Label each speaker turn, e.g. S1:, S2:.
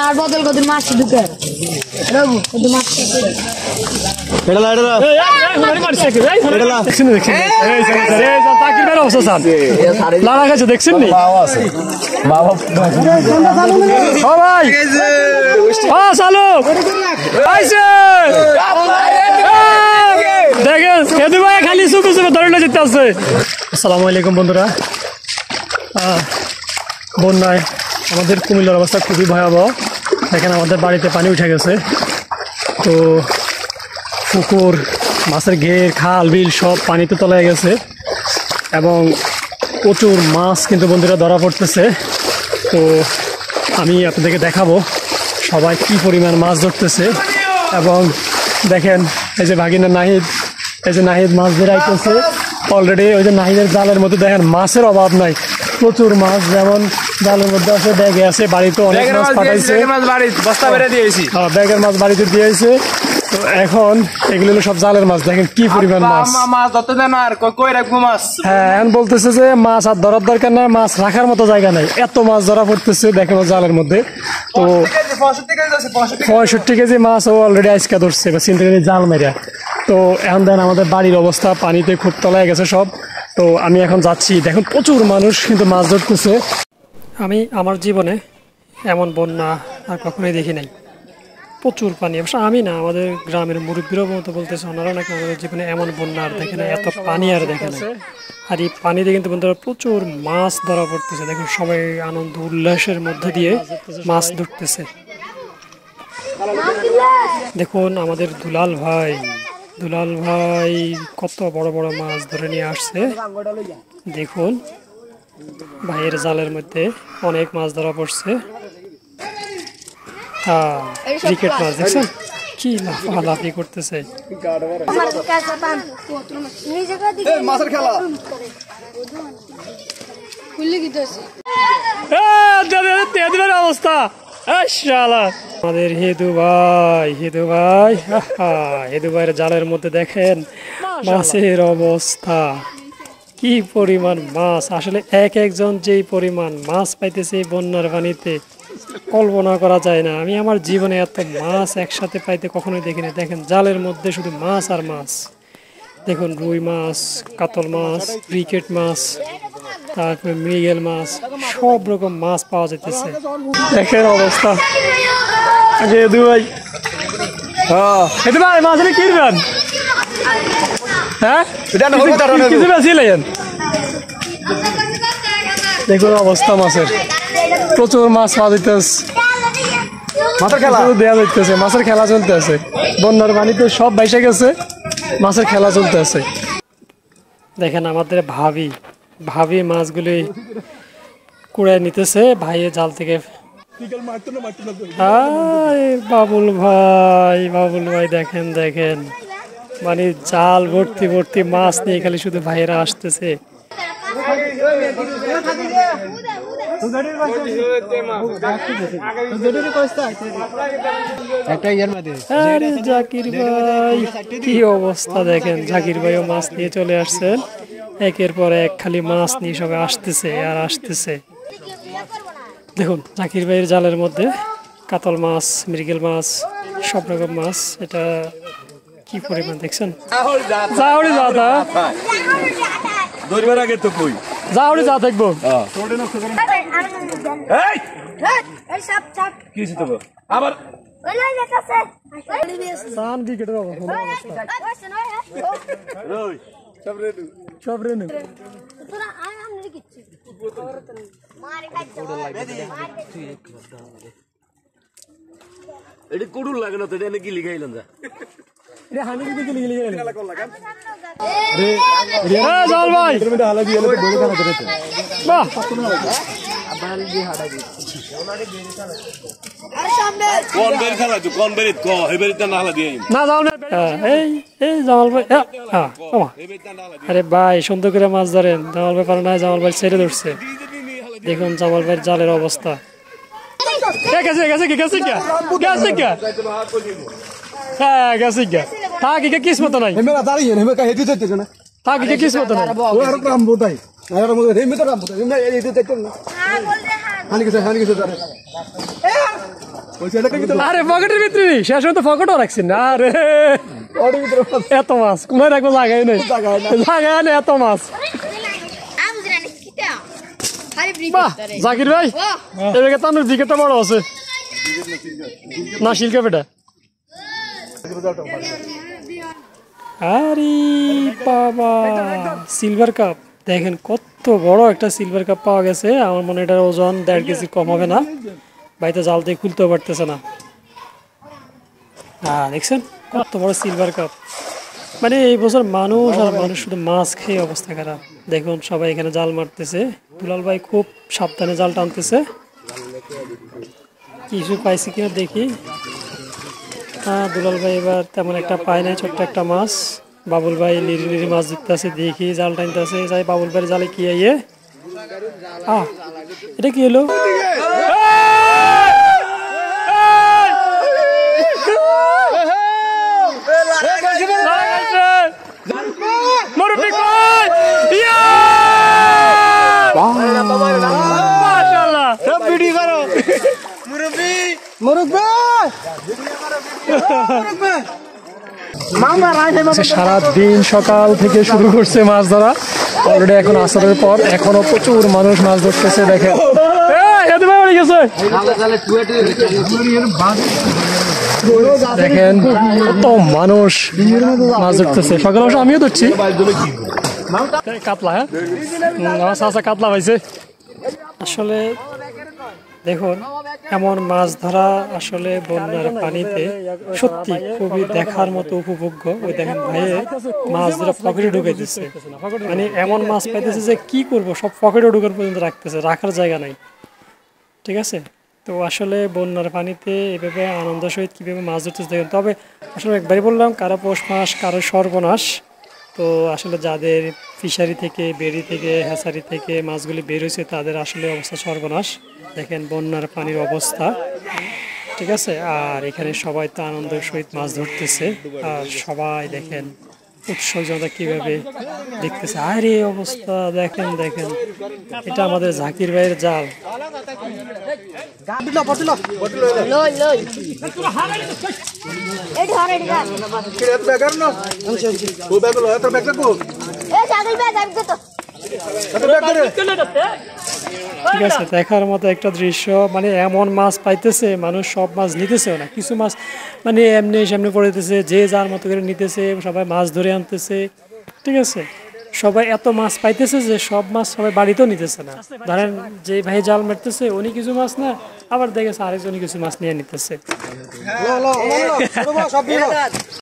S1: আর বদল কত মাছ ঢুকে রঘু কত মাছ দেখছেন খালি চুপে চুপে ধরে যেতে আছে। আসসালামু আলাইকুম বন্ধুরা, বন্যায় আমাদের কুমিল্লার অবস্থা খুবই ভয়াবহ। দেখেন আমাদের বাড়িতে পানি উঠে গেছে, তো পুকুর, মাছের ঘের, খাল বিল সব পানিতে তলায় গেছে এবং প্রচুর মাছ কিন্তু বন্ধুরা ধরা পড়তেছে। তো আমি আপনাদেরকে দেখাবো সবাই কি পরিমাণ মাছ ধরতেছে। এবং দেখেন এই যে ভাগিনা নাহিদ, এই যে নাহিদ মাছ বেরাইতেছে অলরেডি। ওই যে নাহিদের জালের মধ্যে দেখেন মাছের অভাব নাই, প্রচুর মাছ যেমন জালের মধ্যে আছে, ব্যাগে আছে, বাড়িতে অনেক মাছ পাঠাইছে, ব্যাগের মাছ বাড়িতে দিয়েছে। তো এখন এগুলো হলো সব জালের মাছ, দেখেন কি পরিমাণ মাছ। হ্যাঁ, এখন বলতেছে যে মাছ আর ধরার দরকার নাই, মাছ রাখার মতো জায়গা নাই, এত মাছ ধরা পড়তেছে দেখেন জালের মধ্যে। তো 65 কেজি মাছ ও অলরেডি আজকে ধরছে বা চিন্তা করি জাল মেরা। তো এখন দেখেন আমাদের বাড়ির অবস্থা পানিতে খুব তলায় গেছে সব। তো আমি এখন যাচ্ছি, দেখুন প্রচুর মানুষ কিন্তু মাছ ধরতেছে। আমি আমার জীবনে এমন বন্যা আর কখনোই দেখি নাই, প্রচুর পানি। অবশ্য আমি না, আমাদের গ্রামের মুরব্বীরাও মতো বলতেছে, ওনারা নাকি আমাদের জীবনে এমন বন্যা আর দেখে না, এত পানি আর দেখে না। আর এই পানিতে কিন্তু বন্ধুরা প্রচুর মাছ ধরা পড়তেছে। দেখুন সবাই আনন্দ উল্লাসের মধ্যে দিয়ে মাছ ধরতেছে। দেখুন আমাদের দুলাল ভাই কত বড় বড় মাছ ধরে নিয়ে আসছে। দেখুন ভাইয়ের জালের মধ্যে অনেক মাছ ধরা পড়ছে। ক্রিকেট মাছ দেখছেন কি লাফালাফি করতেছে। অবস্থা আমাদের হেদু ভাইয়ের জালের মধ্যে দেখেন মাছের অবস্থা, কি পরিমাণ মাছ। আসলে একজন যেই পরিমাণ মাছ পাইতেছে বন্যার পানিতে কল্পনা করা যায় না। আমি আমার জীবনে এত মাছ একসাথে পাইতে কখনোই দেখিনি। দেখেন জালের মধ্যে শুধু মাছ আর মাছ। দেখুন রুই মাছ, কাতল মাছ, ক্রিকেট মাছ, তারপরে মৃগেল মাছ, সব রকম মাছ পাওয়া যেতেছে। দেখেন অবস্থা। ভাই মাছ কিনবেন? হ্যাঁ, দেখুন অবস্থা মাছের, প্রচুর মাছ পাওয়া যেতেছে, মাছের খেলা দেওয়া যাইতেছে, মাছের খেলা চলতে আছে। বন্যার পানিতে সব ভাইসে গেছে, মাছের খেলা চলতে আছে। দেখেন আমাদের ভাবি মাছগুলি কুড়ায় নিতেছে ভাইয়ের জাল থেকে। বাবুল ভাই দেখেন মানে জাল ভর্তি মাছ নিয়ে খালি শুধু ভাইয়েরা আসতেছে। জাকির ভাই কি অবস্থা দেখেন, জাকির ভাইও মাছ নিয়ে চলে আসছেন, একের পর এক খালি মাছ নিয়ে সবাই আসতেছে। দেখুন জাকির ভাইয়ের জালের মধ্যে কাতল মাছ, মৃগেল মাছ, সব রকম মাছ। এটা কি পরিমাণ দেখছেন। দেখবো
S2: কুড়ুল লাগে না তো, এটা কি লিখাইলেন যা
S1: আরে ভাই সুন্দর করে মাছ ধরেন, জামাল ভাই পারে না, জামাল ভাই ছেড়ে ধরছে। দেখুন জামাল ভাইয়ের জালের অবস্থা। গেছে থাকি কে কিসমত নাই
S3: হেমেরা দাঁড়িয়ে হেমে কা হেঁটে যেতে না
S1: থাকি কে কিসমত নাই
S3: ও আর রাম বোতাই আর মধ্যে হেমে তো রাম বোতাই হেমে এই যেতে না হানি কিছু জানে ওই ছেলে কে
S1: আরে পকেটের ভিতরে নেই, শেষ তো পকেটও রাখছি না। আরে
S3: ওর ভিতরে
S1: এত মাছ কোথায় রাখবো, জায়গায় নেই, জায়গায় নেই এত মাছ। বাহ জাকির ভাই, এদিকে তানোর দিকে তো বড় আছে না শিলকা পেটা। আরে বাবা সিলভার কাপ দেখেন, কত বড় একটা সিলভার কাপ পাওয়া গেছে। আমার মনে হয় এটার ওজন 1.5 কেজি কম হবে না। বাড়িতে জাল দিয়ে খুলতেও পারতেছে না। দেখছেন কত বড় সিলভার কাপ। মানে এই বছর মানুষ আর মানুষ শুধু মাছ খেয়ে অবস্থা খারাপ। দেখুন সবাই এখানে জাল মারতেছে। দুলাল ভাই খুব সাবধানে জাল টানতেছে। কিছু পাইছি কিনা দেখি। দুলাল ভাই এবার তেমন একটা পায় নাই, ছোট্ট একটা মাছ। বাবুল ভাই লিরি মাছ দিতে আছে, দেখি জাল টানতেছে। যাই বাবুল ভাইয়ের জালে কি আইয়ে, এটা কি হলো? মুরব্বি কই? ইয়া! মাশাআল্লাহ, সব ভিডিও করো। মুরব্বি সারা দিন সকাল থেকে শুরু করছে মাছ ধরা। অলরেডি এখন আসরের পর এখনো প্রচুর মানুষ মাছ ধরতেছে। দেখেন দেখেন কত মানুষ মাছ ধরতেছে। সকাল অবশ্য আমিও ধরছি কাতলা। হ্যাঁ আমার কাতলা পাইছে। আসলে দেখুন এমন মাছ ধরা আসলে বন্যার পানিতে সত্যি খুবই দেখার মতো উপভোগ্য। ওই দেখেন ভাইয়ে মাছ ধরা পকেটে ঢুকাইতেছে। মানে এমন মাছ পাইতেছে যে কি করব, সব পকেটে ঢুকার পর্যন্ত রাখতেছে, রাখার জায়গা নাই। ঠিক আছে, তো আসলে বন্যার পানিতে এভাবে আনন্দ সহিত কীভাবে মাছ ধরতেছে দেখেন। তবে আসলে একবারই বললাম, কারো পৌষ মাস কারো সর্বনাশ। তো আসলে যাদের ফিশারি থেকে, বেড়ি থেকে, হ্যাচারি থেকে মাছগুলি বের হয়েছে তাদের আসলে অবস্থা সর্বনাশ। দেখেন বন্যার পানির অবস্থা। ঠিক আছে, আর এখানে সবাই তো আনন্দের সহিত মাছ ধরতেছে। আর সবাই দেখেন উৎসব জনতা কিভাবে দেখতেছে। আরে অবস্থা দেখেন দেখেন, এটা আমাদের জাকির ভাইয়ের জাল। ঠিক আছে, দেখার মতো একটা দৃশ্য। মানে এমন মাছ পাইতেছে মানুষ, সব মাছ নিতেছেও না। কিছু মাছ মানে এমনি সামনে পড়েতেছে, যে যার মতো করে নিতেছে, সবাই মাছ ধরে আনতেছে। ঠিক আছে, সবাই এত মাছ পাইতেছে যে সব মাছ সবাই বাড়িতেও নিতেছে না। ধরেন যে ভাই জাল মারতেছে উনি কিছু মাছ না, আবার দেখেছে আরেকজনই কিছু মাছ নিয়ে নিতেছে।